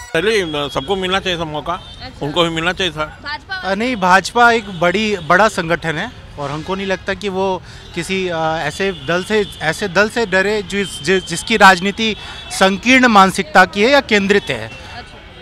पहले सबको मिलना चाहिए था मौका। अच्छा। उनको भी मिलना चाहिए था। भाजपा नहीं, भाजपा एक बड़ा संगठन है और हमको नहीं लगता कि वो किसी ऐसे दल से डरे जिसकी राजनीति संकीर्ण मानसिकता की है या केंद्रित है।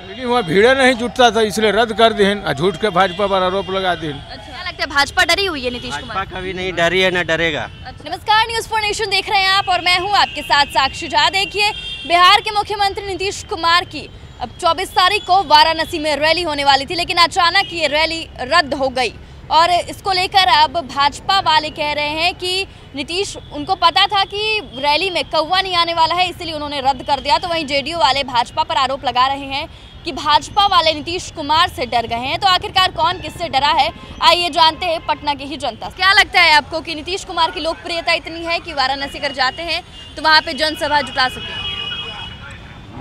लेकिन वहाँ भीड़ नहीं जुटता था, इसलिए रद्द कर दें, झूठ के भाजपा पर आरोप लगा दें। क्या लगता है, भाजपा डरी हुई है नीतीश कुमार? भाजपा कभी नहीं डरी है, न डरेगा। नमस्कार, न्यूज़ फॉर नेशन देख रहे हैं आप और मैं हूं आपके साथ साक्षी झा। देखिए, बिहार के मुख्यमंत्री नीतीश कुमार की अब 24 तारीख को वाराणसी में रैली होने वाली थी, लेकिन अचानक ये रैली रद्द हो गई और इसको लेकर अब भाजपा वाले कह रहे हैं कि नीतीश, उनको पता था कि रैली में कौवा नहीं आने वाला है, इसलिए उन्होंने रद्द कर दिया। तो वहीं जेडीयू वाले भाजपा पर आरोप लगा रहे हैं कि भाजपा वाले नीतीश कुमार से डर गए हैं। तो आखिरकार कौन किससे डरा है, आइए जानते हैं पटना की ही जनता। क्या लगता है आपको कि नीतीश कुमार की लोकप्रियता इतनी है कि वाराणसी अगर जाते हैं तो वहाँ पे जनसभा जुटा सके?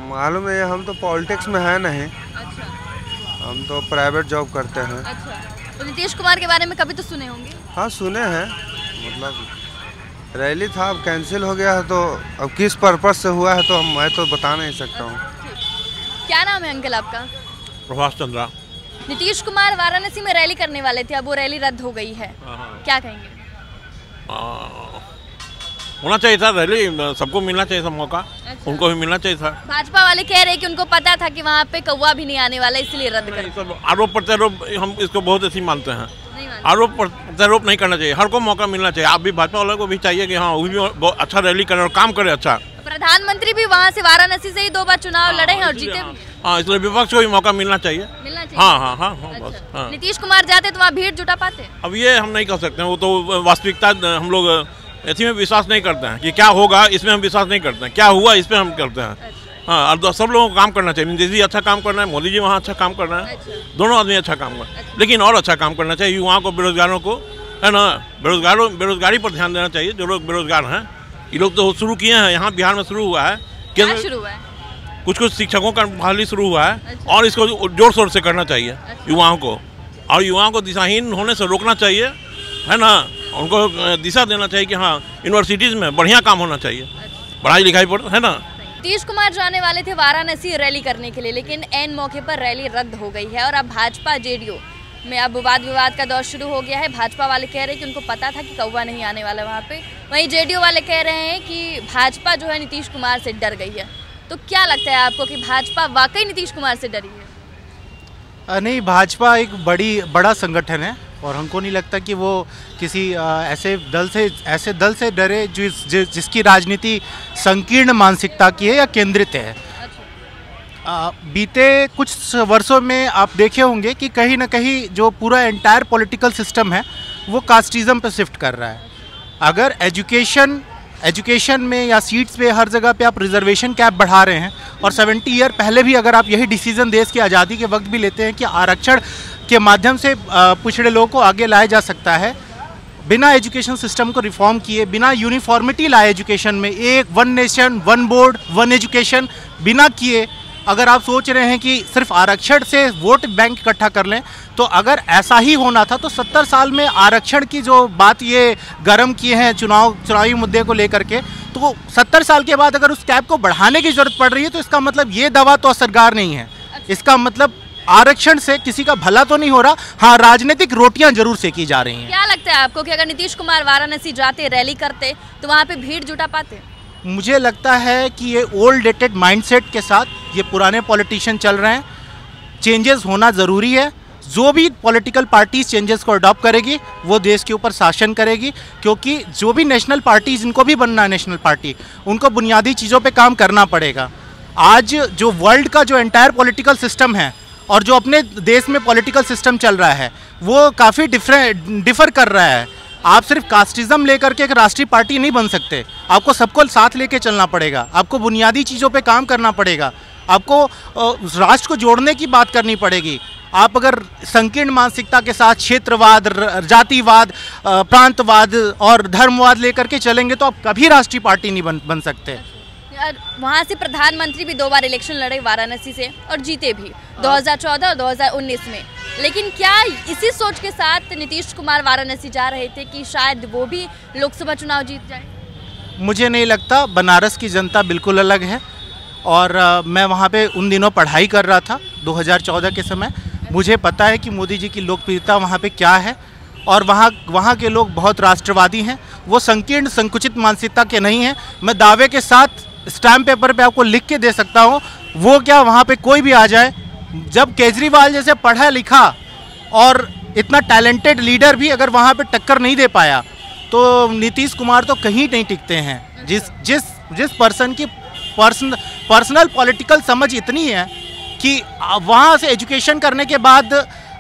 मालूम है, हम तो पॉलिटिक्स में है नहीं। अच्छा। हम तो प्राइवेट जॉब करते हैं। अच्छा, तो नीतीश कुमार के बारे में कभी तो सुने होंगे? हाँ सुने हैं, मतलब रैली था, अब कैंसिल हो गया है, तो अब किस पर्पस से हुआ है तो मैं तो बता नहीं सकता हूँ। क्या नाम है अंकल आपका? प्रभाष चंद्रा। नीतीश कुमार वाराणसी में रैली करने वाले थे, अब वो रैली रद्द हो गई है, क्या कहेंगे? होना चाहिए था, रैली सबको मिलना चाहिए था मौका। अच्छा। उनको भी मिलना चाहिए था। भाजपा वाले कह रहे हैं कि उनको पता था कि वहाँ पे कौवा भी नहीं आने वाला, इसलिए रद्द कर। आरोप प्रत्यारोप हम इसको बहुत ऐसी मानते हैं। आरोप प्रत्यारोप नहीं करना चाहिए, हर को मौका मिलना चाहिए। आप भी भाजपा वालों को भी चाहिए कि हाँ वो भी बहुत अच्छा रैली करे और काम करे अच्छा। प्रधानमंत्री भी वहाँ से वाराणसी से ही 2 बार चुनाव लड़े हैं और जीते। हाँ, इसलिए विपक्ष को भी मौका मिलना चाहिए। हाँ, बस। हाँ। नीतीश कुमार जाते तो वहाँ भीड़ जुटा पाते? अब ये हम नहीं कह सकते हैं, वो तो वास्तविकता, हम लोग ऐसी में विश्वास नहीं करते हैं कि क्या होगा, इसमें हम विश्वास नहीं करते हैं। क्या हुआ इस पर हम करते हैं। हाँ, और सब लोगों को काम करना चाहिए। नीतीश जी अच्छा काम करना है, मोदी जी वहाँ अच्छा काम करना है। दोनों आदमी अच्छा काम कर, लेकिन और अच्छा काम करना चाहिए। युवाओं को, बेरोजगारों को, है ना, बेरोजगारी पर ध्यान देना चाहिए। जो लोग बेरोजगार हैं, ये लोग तो शुरू किए हैं, यहाँ बिहार में शुरू हुआ है। क्या शुरू हुआ है? कुछ शिक्षकों का बहाली शुरू हुआ है और इसको जोर शोर से करना चाहिए युवाओं को, और युवाओं को दिशाहीन होने से रोकना चाहिए, है ना। उनको दिशा देना चाहिए कि हाँ यूनिवर्सिटीज़ में बढ़िया काम होना चाहिए, पढ़ाई लिखाई पर, है ना। नीतीश कुमार जाने वाले थे वाराणसी रैली करने के लिए, लेकिन ऐन मौके पर रैली रद्द हो गई है और अब भाजपा जेडीयू में अब वाद विवाद का दौर शुरू हो गया है। भाजपा वाले कह रहे हैं कि उनको पता था कि कौवा नहीं आने वाला वहाँ पे, वहीं जेडीयू वाले कह रहे हैं कि भाजपा जो है नीतीश कुमार से डर गई है। तो क्या लगता है आपको कि भाजपा वाकई नीतीश कुमार से डरी है? नहीं, भाजपा एक बड़ा संगठन है और हमको नहीं लगता कि वो किसी ऐसे दल से डरे जिसकी राजनीति संकीर्ण मानसिकता की है या केंद्रित है। बीते कुछ वर्षों में आप देखे होंगे कि कहीं ना कहीं जो पूरा एंटायर पॉलिटिकल सिस्टम है वो कास्टिज्म पे शिफ्ट कर रहा है। अगर एजुकेशन में या सीट्स पे हर जगह पे आप रिजर्वेशन कैप बढ़ा रहे हैं और 70 ईयर पहले भी अगर आप यही डिसीजन देश की आज़ादी के वक्त भी लेते हैं कि आरक्षण के माध्यम से पिछड़े लोगों को आगे लाया जा सकता है, बिना एजुकेशन सिस्टम को रिफॉर्म किए, बिना यूनिफॉर्मिटी लाए एजुकेशन में, एक one nation one board one education बिना किए, अगर आप सोच रहे हैं कि सिर्फ आरक्षण से वोट बैंक इकट्ठा कर लें, तो अगर ऐसा ही होना था तो 70 साल में आरक्षण की जो बात ये गर्म किए हैं चुनावी मुद्दे को लेकर के, तो 70 साल के बाद अगर उस कैप को बढ़ाने की जरूरत पड़ रही है तो इसका मतलब ये दावा तो असरदार नहीं है। इसका मतलब आरक्षण से किसी का भला तो नहीं हो रहा, हाँ राजनीतिक रोटियां जरूर सेकी जा रही हैं। क्या लगता है आपको कि अगर नीतीश कुमार वाराणसी जाते, रैली करते, तो वहाँ पे भीड़ जुटा पाते? मुझे लगता है कि ये ओल्ड डेटेड माइंडसेट के साथ ये पुराने पॉलिटिशियन चल रहे हैं। चेंजेस होना ज़रूरी है। जो भी पॉलिटिकल पार्टीज चेंजेस को अडॉप्ट करेगी वो देश के ऊपर शासन करेगी, क्योंकि जो भी नेशनल पार्टीज, इनको भी बनना है नेशनल पार्टी, उनको बुनियादी चीज़ों पे काम करना पड़ेगा। आज जो वर्ल्ड का जो एंटायर पॉलिटिकल सिस्टम है और जो अपने देश में पॉलिटिकल सिस्टम चल रहा है वो काफ़ी डिफर कर रहा है। आप सिर्फ कास्टिज्म लेकर के एक राष्ट्रीय पार्टी नहीं बन सकते, आपको सबको साथ लेके चलना पड़ेगा, आपको बुनियादी चीज़ों पे काम करना पड़ेगा, आपको राष्ट्र को जोड़ने की बात करनी पड़ेगी। आप अगर संकीर्ण मानसिकता के साथ क्षेत्रवाद, जातिवाद, प्रांतवाद और धर्मवाद लेकर के चलेंगे तो आप कभी राष्ट्रीय पार्टी नहीं बन सकते। वहाँ से प्रधानमंत्री भी 2 बार इलेक्शन लड़े वाराणसी से और जीते भी 2014 और 2019 में, लेकिन क्या इसी सोच के साथ नीतीश कुमार वाराणसी जा रहे थे कि शायद वो भी लोकसभा चुनाव जीत जाए? मुझे नहीं लगता। बनारस की जनता बिल्कुल अलग है और मैं वहाँ पे उन दिनों पढ़ाई कर रहा था 2014 के समय। मुझे पता है कि मोदी जी की लोकप्रियता वहाँ पे क्या है, और वहाँ के लोग बहुत राष्ट्रवादी हैं, वो संकीर्ण संकुचित मानसिकता के नहीं हैं। मैं दावे के साथ स्टैम्प पेपर पे आपको लिख के दे सकता हूँ, वो क्या वहाँ पे कोई भी आ जाए, जब केजरीवाल जैसे पढ़ा लिखा और इतना टैलेंटेड लीडर भी अगर वहाँ पे टक्कर नहीं दे पाया, तो नीतीश कुमार तो कहीं नहीं टिकते हैं। जिस पर्सन की पर्सनल पॉलिटिकल समझ इतनी है कि वहाँ से एजुकेशन करने के बाद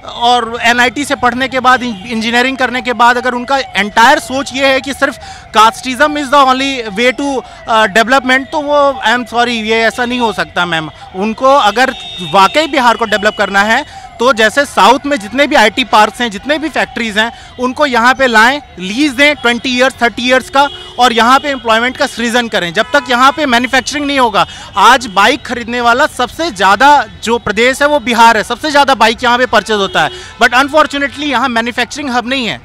और NIT से पढ़ने के बाद, इंजीनियरिंग करने के बाद, अगर उनका एंटायर सोच ये है कि सिर्फ casteism is the only way to development, तो वो आई एम सॉरी, ये ऐसा नहीं हो सकता मैम। उनको अगर वाकई बिहार को डेवलप करना है तो जैसे साउथ में जितने भी IT पार्क्स हैं, जितने भी फैक्ट्रीज़ हैं, उनको यहाँ पे लाएं, लीज दें 20 ईयर्स 30 ईयर्स का, और यहाँ पे एम्प्लॉयमेंट का सृजन करें। जब तक यहाँ पे मैन्युफैक्चरिंग नहीं होगा, आज बाइक खरीदने वाला सबसे ज़्यादा जो प्रदेश है वो बिहार है, सबसे ज़्यादा बाइक यहाँ पे परचेज होता है, बट अनफॉर्चुनेटली यहाँ मैन्युफैक्चरिंग हब नहीं है।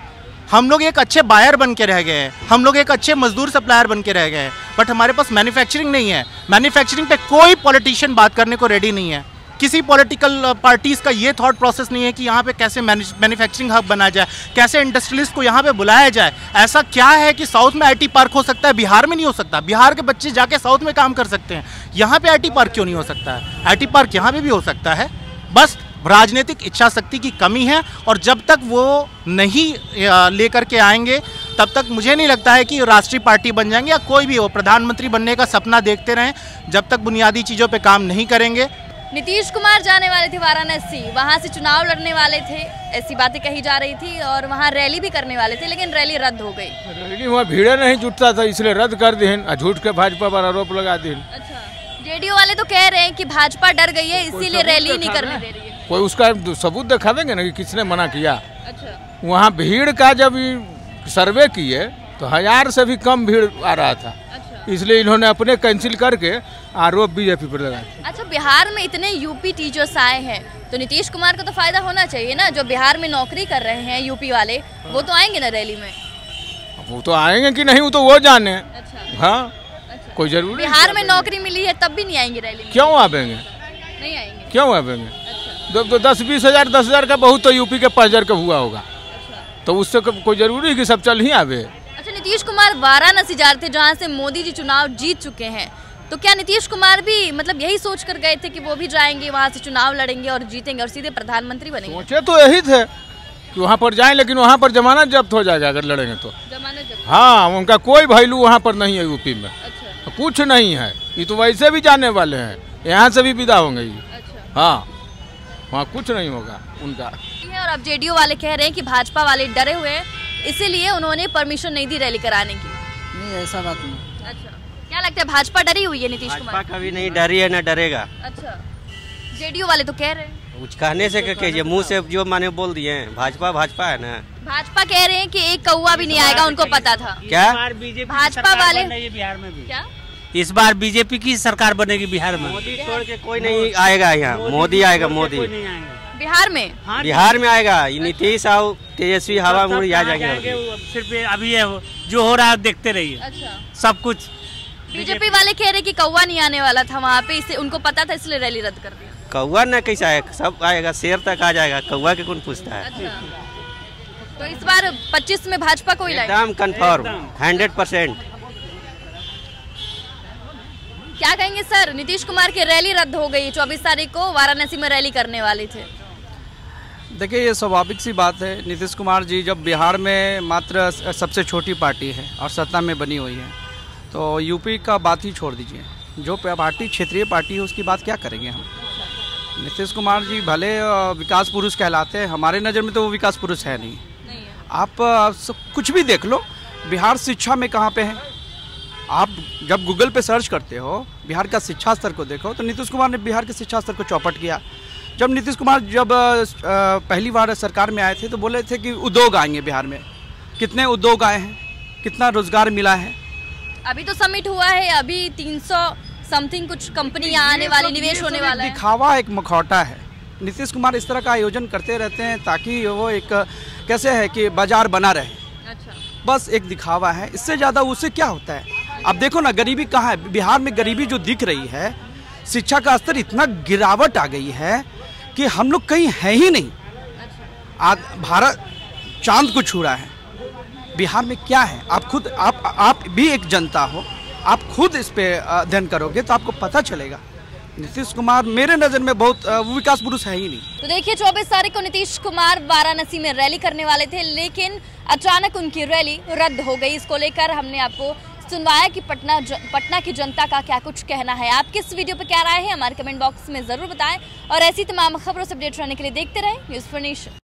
हम लोग एक अच्छे बायर बन के रह गए हैं, हम लोग एक अच्छे मजदूर सप्लायर बन के रह गए हैं, बट हमारे पास मैन्युफैक्चरिंग नहीं है। मैन्युफैक्चरिंग पे कोई पॉलिटिशियन बात करने को रेडी नहीं है। किसी पॉलिटिकल पार्टीज़ का ये थॉट प्रोसेस नहीं है कि यहाँ पे कैसे मैन्युफैक्चरिंग हब बनाया जाए, कैसे इंडस्ट्रियलिस्ट को यहाँ पे बुलाया जाए। ऐसा क्या है कि साउथ में IT पार्क हो सकता है, बिहार में नहीं हो सकता? बिहार के बच्चे जाके साउथ में काम कर सकते हैं, यहाँ पे IT पार्क क्यों नहीं हो सकता है? IT पार्क यहाँ पे भी हो सकता है, बस राजनीतिक इच्छा शक्ति की कमी है। और जब तक वो नहीं लेकर के आएंगे, तब तक मुझे नहीं लगता है कि राष्ट्रीय पार्टी बन जाएंगे या कोई भी हो, प्रधानमंत्री बनने का सपना देखते रहें। जब तक बुनियादी चीज़ों पे काम नहीं करेंगे। नीतीश कुमार जाने वाले थे वाराणसी, वहां से चुनाव लड़ने वाले थे, ऐसी बातें कही जा रही थी, और वहां रैली भी करने वाले थे, लेकिन रैली रद्द हो गई। रैली वहाँ भीड़ नहीं जुटता था, इसलिए रद्द कर दिहन, झूठ के भाजपा पर आरोप लगा दिहन। अच्छा, JDU वाले तो कह रहे हैं कि भाजपा डर गई है, इसीलिए रैली नहीं करने दे रही है। कोई उसका सबूत दिखा देंगे ना कि किसने मना किया। अच्छा, वहाँ भीड़ का जब सर्वे किए तो 1000 से भी कम भीड़ आ रहा था, इसलिए इन्होंने अपने कैंसिल करके आरोप बीजेपी पर लगाया। अच्छा, बिहार में इतने यूपी टीचर्स आए हैं, तो नीतीश कुमार को तो फायदा होना चाहिए ना, जो बिहार में नौकरी कर रहे हैं यूपी वाले, वो तो आएंगे ना रैली में। वो तो आएंगे कि नहीं वो तो वो जाने। अच्छा, हाँ, अच्छा। कोई जरूरी बिहार में नौकरी मिली है तब भी नहीं आएंगे रैली में? क्यों आवेंगे? नहीं आएंगे। क्यों आवेंगे? अच्छा। 10-20 हज़ार 10 हज़ार का बहुत तो यूपी के 5 हज़ार का हुआ होगा, तो उससे कोई जरूरी है कि सब चल ही आवे। अच्छा, नीतीश कुमार वाराणसी जा रहे थे जहाँ से मोदी जी चुनाव जीत चुके हैं, तो क्या नीतीश कुमार भी मतलब यही सोच कर गए थे कि वो भी जाएंगे वहाँ से चुनाव लड़ेंगे और जीतेंगे और सीधे प्रधानमंत्री बनेंगे? सोचे तो यही थे कि वहाँ पर जाएं, लेकिन वहाँ पर जमानत जब्त हो जाएगा अगर लड़ेंगे तो। जमानत जब्त? हाँ, उनका कोई वैल्यू वहाँ पर नहीं है यूपी में। अच्छा, कुछ नहीं है, ये तो वैसे भी जाने वाले हैं, यहाँ से भी विदा होंगे ये। अच्छा, हाँ, वहाँ कुछ नहीं होगा उनका। और अब JDU वाले कह रहे हैं कि भाजपा वाले डरे हुए हैं, इसीलिए उन्होंने परमिशन नहीं दी रैली कराने की। नहीं, ऐसा बात नहीं। अच्छा, क्या लगता है भाजपा डरी हुई है नीतीश कुमार? भाजपा कभी नहीं डरी है ना डरेगा। अच्छा, JDU वाले तो कह रहे हैं। कुछ कहने से क्या, मुंह से जो माने बोल दिए हैं, भाजपा भाजपा है ना। भाजपा कह रहे हैं कि एक कौवा भी नहीं आएगा, उनको पता था। क्या भाजपा वाले बिहार में भी क्या इस बार बीजेपी की सरकार बनेगी बिहार में? मोदी छोड़ के कोई नहीं आएगा यहाँ, मोदी आएगा, मोदी बिहार में? बिहार में आएगा। ये नीतीश और तेजस्वी हवा में उड़ जाएंगे। सिर्फ अभी जो हो रहा है देखते रहिए। अच्छा, सब कुछ बीजेपी वाले कह रहे कि कौवा नहीं आने वाला था वहाँ पे, इसे उनको पता था इसलिए रैली रद्द कर दिया। कौवा ना कैसा आएगा, सब आएगा, शेर तक आ जाएगा, कौवा के कौन पूछता है। अच्छा, तो इस बार 25 में भाजपा को ही लाएगा? एकदम कंफर्म 100%। क्या कहेंगे सर, नीतीश कुमार की रैली रद्द हो गई, 24 तारीख को वाराणसी में रैली करने वाले थे। देखिए, ये स्वाभाविक सी बात है। नीतीश कुमार जी जब बिहार में मात्र सबसे छोटी पार्टी है और सत्ता में बनी हुई है, तो यूपी का बात ही छोड़ दीजिए, जो पार्टी क्षेत्रीय पार्टी है उसकी बात क्या करेंगे हम। नीतीश कुमार जी भले विकास पुरुष कहलाते हैं, हमारे नज़र में तो वो विकास पुरुष है नहीं। आप कुछ भी देख लो, बिहार शिक्षा में कहाँ पे है। आप जब गूगल पे सर्च करते हो बिहार का शिक्षा स्तर को देखो, तो नीतीश कुमार ने बिहार के शिक्षा स्तर को चौपट किया। जब नीतीश कुमार पहली बार सरकार में आए थे तो बोले थे कि उद्योग आएंगे बिहार में। कितने उद्योग आए हैं, कितना रोजगार मिला है? अभी तो समिट हुआ है, अभी 300 समथिंग कुछ कंपनी आने वाली, निवेश होने वाला है। दिखावा एक मखौटा है। नीतीश कुमार इस तरह का आयोजन करते रहते हैं ताकि वो एक कैसे है कि बाजार बना रहे। अच्छा, बस एक दिखावा है, इससे ज़्यादा उससे क्या होता है। अब देखो ना, गरीबी कहाँ है बिहार में? गरीबी जो दिख रही है शिक्षा का स्तर इतना गिरावट आ गई है कि हम लोग कहीं हैं ही नहीं। भारत चांद को छू रहा है, बिहार में क्या है आप खुद आप भी एक जनता हो, आप खुद इस पे अध्ययन करोगे तो आपको पता चलेगा। नीतीश कुमार मेरे नज़र में बहुत विकास पुरुष है ही नहीं। तो देखिए 24 तारीख को नीतीश कुमार वाराणसी में रैली करने वाले थे, लेकिन अचानक उनकी रैली रद्द हो गई। इसको लेकर हमने आपको सुनवाया कि पटना की जनता का क्या कुछ कहना है। आपके इस वीडियो पर क्या राय है हमारे कमेंट बॉक्स में जरूर बताएं और ऐसी तमाम खबरों से अपडेट रहने के लिए देखते रहें न्यूज़4नेशन।